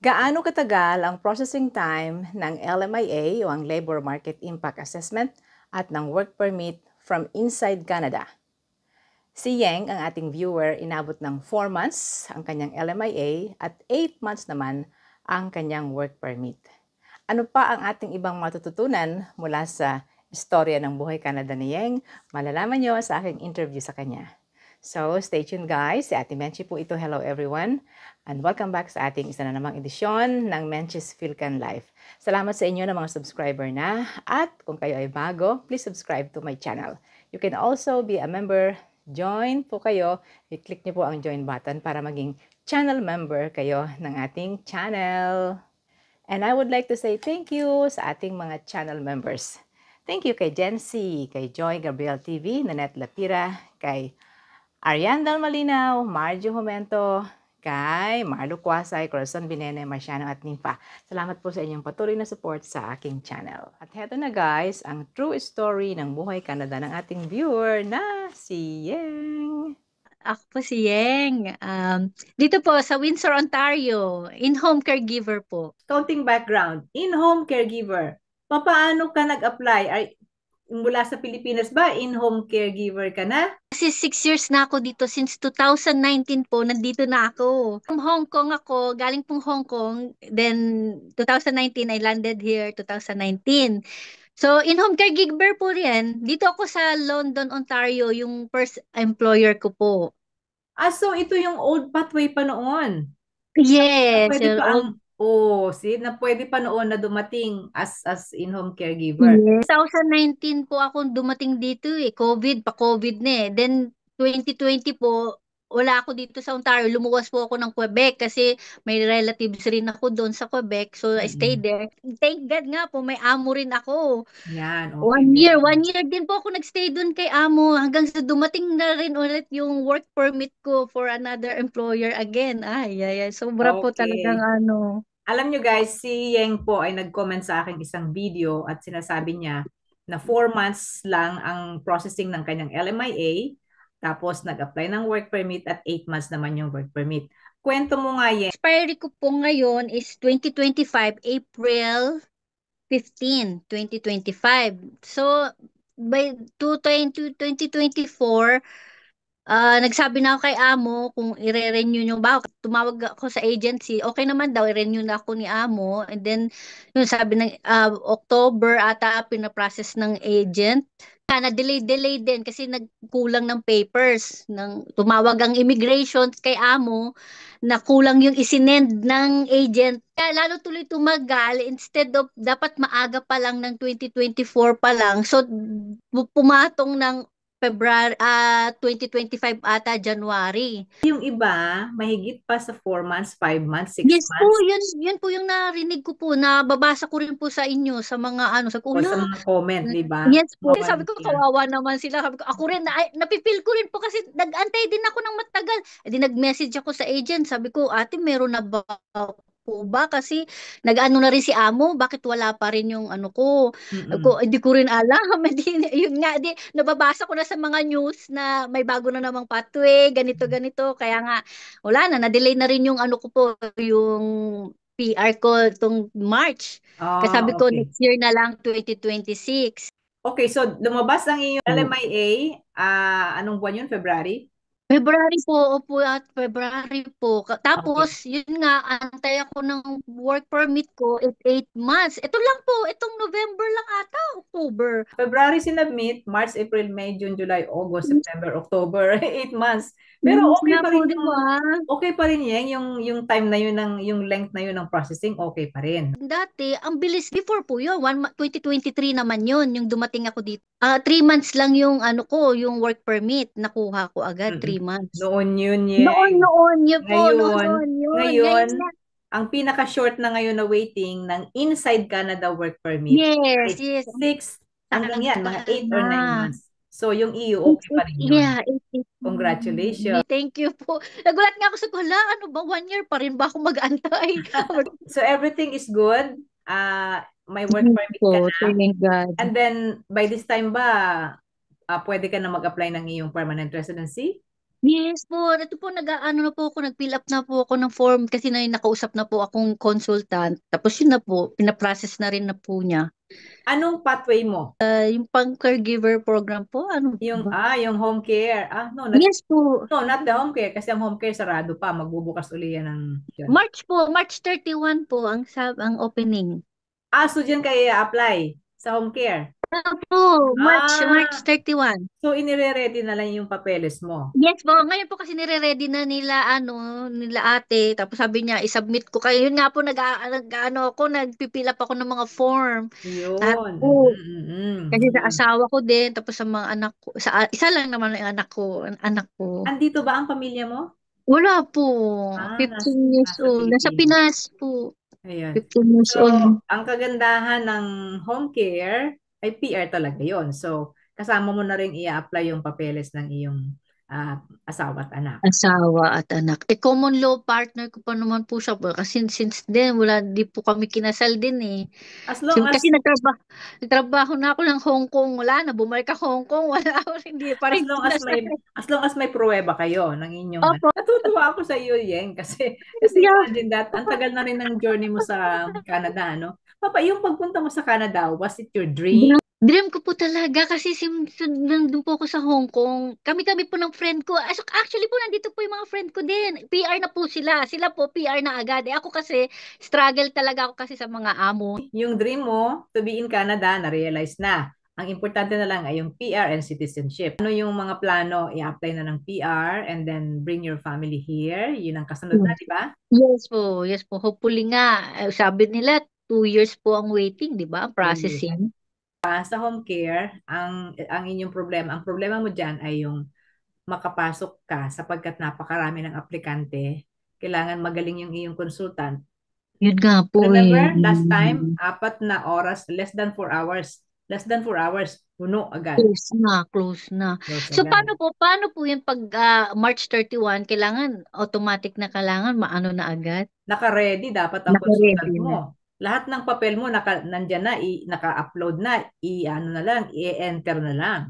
Gaano katagal ang processing time ng LMIA o ang Labor Market Impact Assessment at ng Work Permit from inside Canada? Si Yeng, ang ating viewer, inabot ng 4 months ang kanyang LMIA at 8 months naman ang kanyang Work Permit. Ano pa ang ating ibang matututunan mula sa istorya ng buhay Canada ni Yeng? Malalaman nyo sa aking interview sa kanya. So, stay tuned guys. Si Ate Menchi po ito. Hello everyone. And welcome back sa ating isa na namang edisyon ng Menchi's Philcan Life. Salamat sa inyo na mga subscriber na. At kung kayo ay bago, please subscribe to my channel. You can also be a member. Join po kayo. I-click niyo po ang join button para maging channel member kayo ng ating channel. And I would like to say thank you sa ating mga channel members. Thank you kay Jency, kay Joy Gabriel TV, Nanette Lapira, kay Ariandal Malinaw, Marjo Jumento, kay Marlo Quasay, Corazon Binene, Marciano at Nimpa. Salamat po sa inyong patuloy na support sa aking channel. At heto na guys, ang true story ng buhay Canada ng ating viewer na si Yeng. Ako po si Yeng. Dito po sa Windsor, Ontario. In-home caregiver po. Counting background, in-home caregiver. Paano ka nag-apply? Mula sa Pilipinas ba, in-home caregiver ka na? Kasi 6 years na ako dito. Since 2019 po, nandito na ako. From Hong Kong ako, galing pong Hong Kong. Then 2019, I landed here 2019. So, in-home caregiver po rin. Dito ako sa London, Ontario, yung first employer ko po. So ito yung old pathway pa noon. Yes, Pwede your pa old. na pwede pa noon na dumating as in-home caregiver. Yes. 2019 po ako dumating dito eh. Pa-COVID na eh. Then 2020 po, wala ako dito sa Ontario. Lumuwas po ako ng Quebec kasi may relatives rin ako doon sa Quebec. So I stayed there. Thank God nga po, may amo rin ako. Yan, okay. 1 year. 1 year din po ako nagstay doon kay amo hanggang sa dumating na rin ulit yung work permit ko for another employer again. Ay. Sobra po talagang Okay. ano. Alam nyo guys, si Yeng po ay nag-comment sa akin isang video at sinasabi niya na 4 months lang ang processing ng kanyang LMIA, tapos nag-apply ng work permit at 8 months naman yung work permit. Kwento mo nga, Yeng. Expiry ko po ngayon is 2025, April 15, 2025. So, by 2024, nagsabi na ako kay amo kung i-renew nyo ba. Tumawag ako sa agency. Okay naman daw, i-renew na ako ni amo. And then, yun sabi ng October ata, pinaprocess ng agent. Na-delay din kasi nagkulang ng papers. Tumawag ang immigration kay amo na kulang yung isinend ng agent. Kaya lalo tuloy tumagal instead of dapat maaga pa lang ng 2024 pa lang. So, pumatong ng February, 2025 ata, January. Yung iba, mahigit pa sa 4 months, 5 months, 6 Yes po, months. yun po yung narinig ko po, nababasa ko rin po sa inyo, sa mga ano, sa O sa kula. mga comment, di ba? Yes po, Kawawa sabi ko, sila. kawawa naman sila. Sabi ko, ako rin, napipil ko rin po kasi nag-antay din ako ng matagal. E di nag-message ako sa agent, sabi ko, ate, meron na ba po ba? Kasi nag-ano na rin si amo, bakit wala pa rin yung ano ko? Mm-mm. Hindi ko rin alam. Yun nga, nababasa ko na sa mga news na may bago na namang pathway, ganito. Kaya nga, wala na, na-delay na rin yung ano ko po, yung PR ko itong March. Kasi sabi ko, Okay. next year na lang, 2026. Okay, so lumabas ang iyong LMIA, anong buwan yun? February? February po, opo at February po. Okay. Tapos, yun nga, antay ako ng work permit ko at 8 months. Ito lang po, itong November lang ata, October. February sinubmit, March, April, May, June, July, August, Yes, September, October, 8 months. Pero yes okay nga pa po, rin di ba? okay pa rin yung time na yun yung length na yun ng processing, okay pa rin. Dati, ang bilis before po yun. 2023 naman yun, yung dumating ako dito. 3 months lang yung ano ko, yung work permit. Nakuha ko agad, Mm-mm. 3 months. Noon yun, Yeng. Noon, yun po, Ngayon, yun. ngayon, Ngayon na. ang pinaka-short na ngayon na waiting ng inside Canada work permit Yes, ay yes. 6 hanggang yan, mga Tagal 8 or 9 na. months. So, yung EU, okay pa rin yun. Yeah, 8. Congratulations. Thank you po. Nagulat nga ako sa hala, ano ba, 1 year pa rin ba ako mag-antay? So, everything is good. May work Yes permit ka po, na. thank God. And then, by this time ba, pwede ka na mag-apply ng iyong permanent residency? Yes po, ito po nag-ano na po ako, nag-fill up na po ako ng form kasi nakausap na po akong consultant. Tapos yun na po, pinaprocess na rin na po niya. Anong pathway mo? Yung pang caregiver program po, ano po ba? Yung home care. No, Yes po, no, not the home care kasi ang home care sarado pa, magbubukas uli yan ng yan. March 31 po ang opening. So dyan kayo i-apply sa home care. Opo, March Ah, 31. so inire-ready na lang yung papeles mo. Yes po, ngayon po kasi nire-ready na nila ate, tapos sabi niya, i-submit ko kayo. Yun nga po, nag-ano ako, nagpipil up ako ng mga form. Lahat Yun. po. Kasi sa Yun. asawa ko din, tapos sa mga anak ko, isa lang naman yung anak ko. Andito ba ang pamilya mo? Wala po, Nasa, 15 years nasa old. Nasa Philippines. Pinas po, Ayan. 15 years So, old. ang kagandahan ng home care ay PR talaga yon. So, kasama mo na rin i-apply yung papeles ng iyong asawa at anak. Asawa at anak. Common law partner ko pa naman po siya po. Kasi since then, di po kami kinasal din eh. As long Kasi as nagtrabaho na ako ng Hong Kong. Wala na, bumalik ka Hong Kong. Wala ako, hindi pa as rin long as kinasal. may pruweba kayo ng inyong Opo, natutuwa ako sa iyo, Yeng, kasi yeah. imagine that ang tagal na rin ng journey mo sa Canada, no? Papa, yung pagpunta mo sa Canada, was it your dream? Dream ko po talaga kasi nandun po ako sa Hong Kong. Kami-kami po ng friend ko. Actually po, nandito po yung mga friend ko din. PR na po sila. Sila po, PR na agad. Ako kasi, struggle talaga ako kasi sa mga amo. Yung dream mo to be in Canada, na-realize na. Ang importante na lang ay yung PR and citizenship. Ano yung mga plano? I-apply na ng PR and then bring your family here. Yun ang kasunod na, di ba? Yes po, yes po. Hopefully nga, sabi nila, 2 years po ang waiting, di ba? 2 years. Processing. Sa home care, ang inyong problema, ang problema mo diyan ay yung makapasok ka sapagkat napakarami ng aplikante. Kailangan magaling yung iyong consultant. Yun nga po Remember, eh. last time, 4 na oras, less than 4 hours, puno agad. Close na. Close So, agad. paano po yung pag March 31, kailangan, automatic na kailangan, maano na agad? Naka-ready dapat ang consultant Naka-ready na. mo. Lahat ng papel mo nandyan na, naka-upload na, ano na lang, i-enter na lang.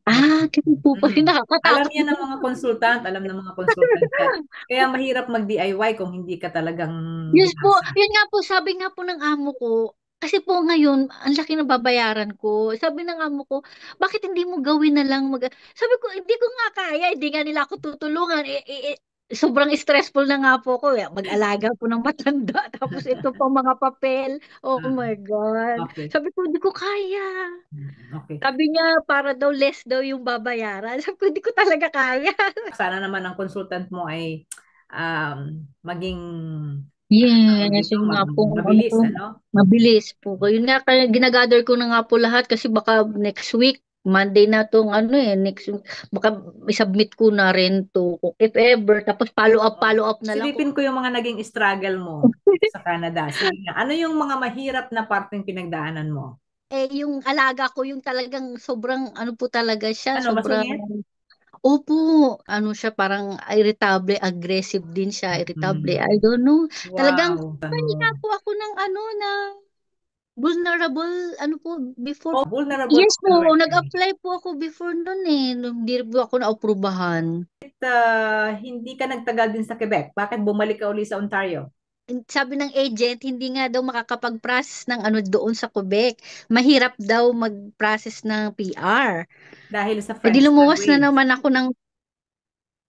Ganun po po yung Alam nakakatakot. yan ng mga consultant, alam ng mga consultant yan. Kaya mahirap mag-DIY kung hindi ka talagang Yes po, binasa. yun nga po, sabi nga po ng amo ko, kasi po ngayon, ang laki ng babayaran ko. Sabi ng amo ko, bakit hindi mo gawin na lang Sabi ko, hindi ko nga kaya, hindi nga nila ako tutulungan. Sobrang stressful na nga po ko. Mag-alaga po ng matanda. Tapos ito pa mga papel. Oh Ah, my God. okay. Sabi ko, hindi ko kaya. Okay. Sabi niya, para daw less daw yung babayaran. Sabi ko, hindi ko talaga kaya. Sana naman ang consultant mo ay maging tawag Yes, dito, yun nga po, ano mabilis, po, ano? mabilis po. Yun nga, kaya ginagather ko na nga po lahat kasi baka next week, Monday na tong next week, baka isubmit ko na rin to, if ever, tapos follow up na lang ko. Silipin ko yung mga naging struggle mo sa Canada. Sige nga. Ano yung mga mahirap na parteng pinagdaanan mo? Yung alaga ko, yung talagang sobrang, ano po talaga siya, Ano, sobrang, masungit? opo, ano siya, parang irritable, aggressive din siya, irritable, Mm. I don't know. Talagang, Wow. hindi nga po ako ng vulnerable, ano po, before. Vulnerable Yes to po, the workplace. nag-apply po ako before nun eh. Hindi po ako naaprubahan. Hindi ka nagtagal din sa Quebec? Bakit bumalik ka uli sa Ontario? Sabi ng agent, hindi nga daw makakapag-process ng doon sa Quebec. Mahirap daw mag-process ng PR. Dahil sa E di French lumuwas na language. naman ako ng.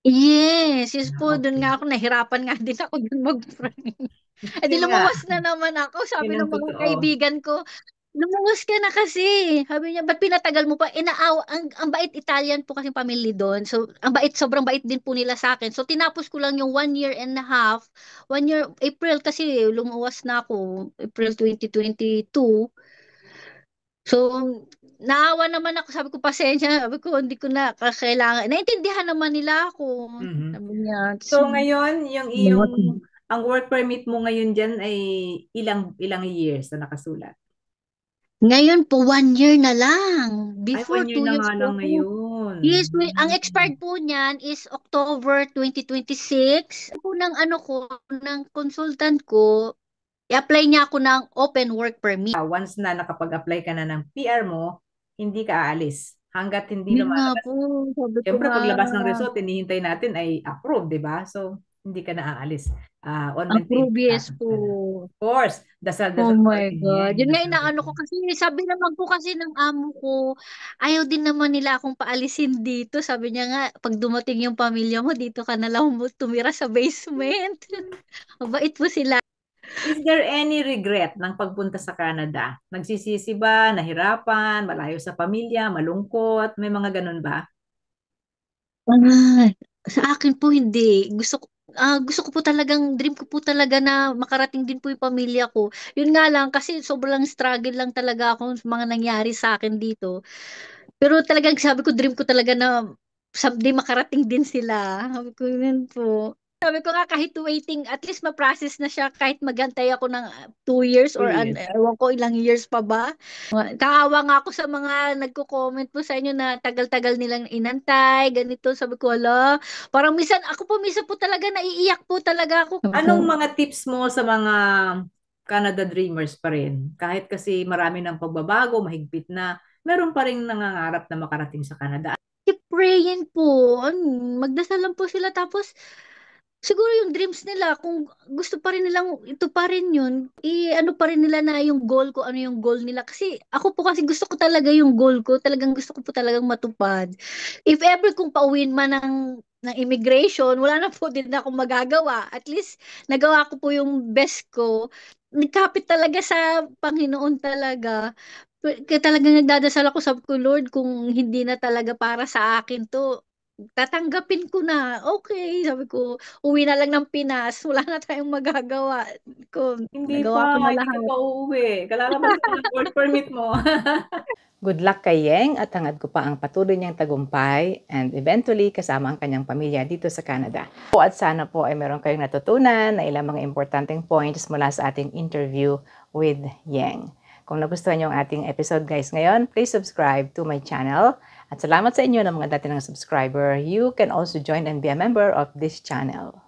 Yes po, doon Okay. nga ako, nahirapan nga din ako doon mag-French. E di Yun nga, lumuwas na naman ako, sabi yun ang ng mga totoo. kaibigan ko, lumuwas ka na kasi. Sabi niya, ba't pinatagal mo pa? Ang bait Italian po kasi family doon. So, sobrang bait din po nila sa akin. So, tinapos ko lang yung 1 year and a half. 1 year, April kasi lumuwas na ako. April 2022. So, naawa naman ako. Sabi ko, pasensya. Sabi ko, hindi ko na kakailangan. Naintindihan naman nila ako. Mhm. Sabi niya, So ngayon, ang work permit mo ngayon diyan ay ilang ilang years na nakasulat? ngayon po, 1 year na lang. Ay, Before, 1 year two na years nga po lang ako. ngayon. Yes, ang expired po niyan is October 2026. Po ng ng consultant ko, i-apply niya ako ng open work permit. Once na nakapag-apply ka na ng PR mo, hindi ka aalis. Hanggat hindi Yun nga lumalabas. po, sabi ko Siyempre, nga, paglabas ng result, hinihintay natin ay approve, di ba? So, hindi ka na aalis. On approve, maintenance ka. yes po. Of course, Oh dasal-dasal po my natin God. yan. Yun nga inaano ko Dasal-dasal. kasi, sabi naman po kasi ng amo ko, ayaw din naman nila akong paalisin dito. Sabi niya nga, pag dumating yung pamilya mo, dito ka na lang tumira sa basement. Mabait po sila. Is there any regret ng pagpunta sa Canada? Nagsisisi ba? Nahirapan? Malayo sa pamilya? Malungkot? May mga ganun ba? Ah, sa akin po hindi. Gusto ko po talagang, dream ko po talaga na makarating din po yung pamilya ko. Yun nga lang, kasi sobrang struggle lang talaga ako sa mga nangyari sa akin dito. Pero talagang sabi ko, dream ko talaga na someday makarating din sila. Sabi ko, yun po. Sabi ko nga, kahit waiting, at least ma-process na siya kahit magantay ako ng 2 years Two or years. ewan ko ilang years pa ba. Kaawa nga ako sa mga nagko-comment po sa inyo na tagal-tagal nilang inantay, ganito. Sabi ko, ala, parang minsan, ako po minsan po talaga naiiyak po talaga ako. Sabi Anong ko, mga tips mo sa mga Canada Dreamers pa rin? Kahit kasi marami ng pagbabago, mahigpit na, meron pa rin nangangarap na makarating sa Canada. keep praying po. Magdasal lang po sila tapos siguro yung dreams nila, kung gusto pa rin nilang, ito pa rin yun, ano pa rin nila na yung goal ko, ano yung goal nila. Kasi ako po kasi gusto ko talaga yung goal ko, talagang gusto ko po talagang matupad. If ever kung pauwiin man ng immigration, wala na po din ako magagawa. At least, nagawa ko po yung best ko. Nagkapit talaga sa Panginoon talaga. Kaya talagang nagdadasal ako, sabi ko, Lord, kung hindi na talaga para sa akin to, tatanggapin ko na. Okay, sabi ko, uwi na lang ng Pinas. Wala na tayong magagawa. Nagawa ko na Hindi ka lahat. pa uuwi. Kalalabas ka ng work permit mo. Good luck kay Yeng at hangad ko pa ang patuloy niyang tagumpay and eventually kasama ang kanyang pamilya dito sa Canada. At sana po ay meron kayong natutunan na ilang mga importanteng points mula sa ating interview with Yeng. Kung nagustuhan niyo ang ating episode guys ngayon, please subscribe to my channel. At salamat sa inyo ng mga dati ng subscriber. You can also join and be a member of this channel.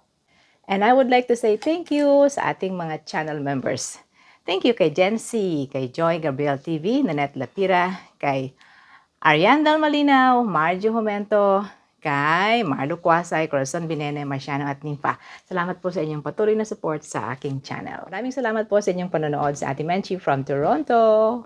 And I would like to say thank you sa ating mga channel members. Thank you kay Jency, kay Joy Gabriel TV, Nanette Lapira, kay Ariandal Malinaw, Marjo Jumento, kay Marlo Quasay, Corazon Binene, Marciano at Nimpa. Salamat po sa inyong patuloy na support sa aking channel. Maraming salamat po sa inyong panonood sa Ate Menchi from Toronto.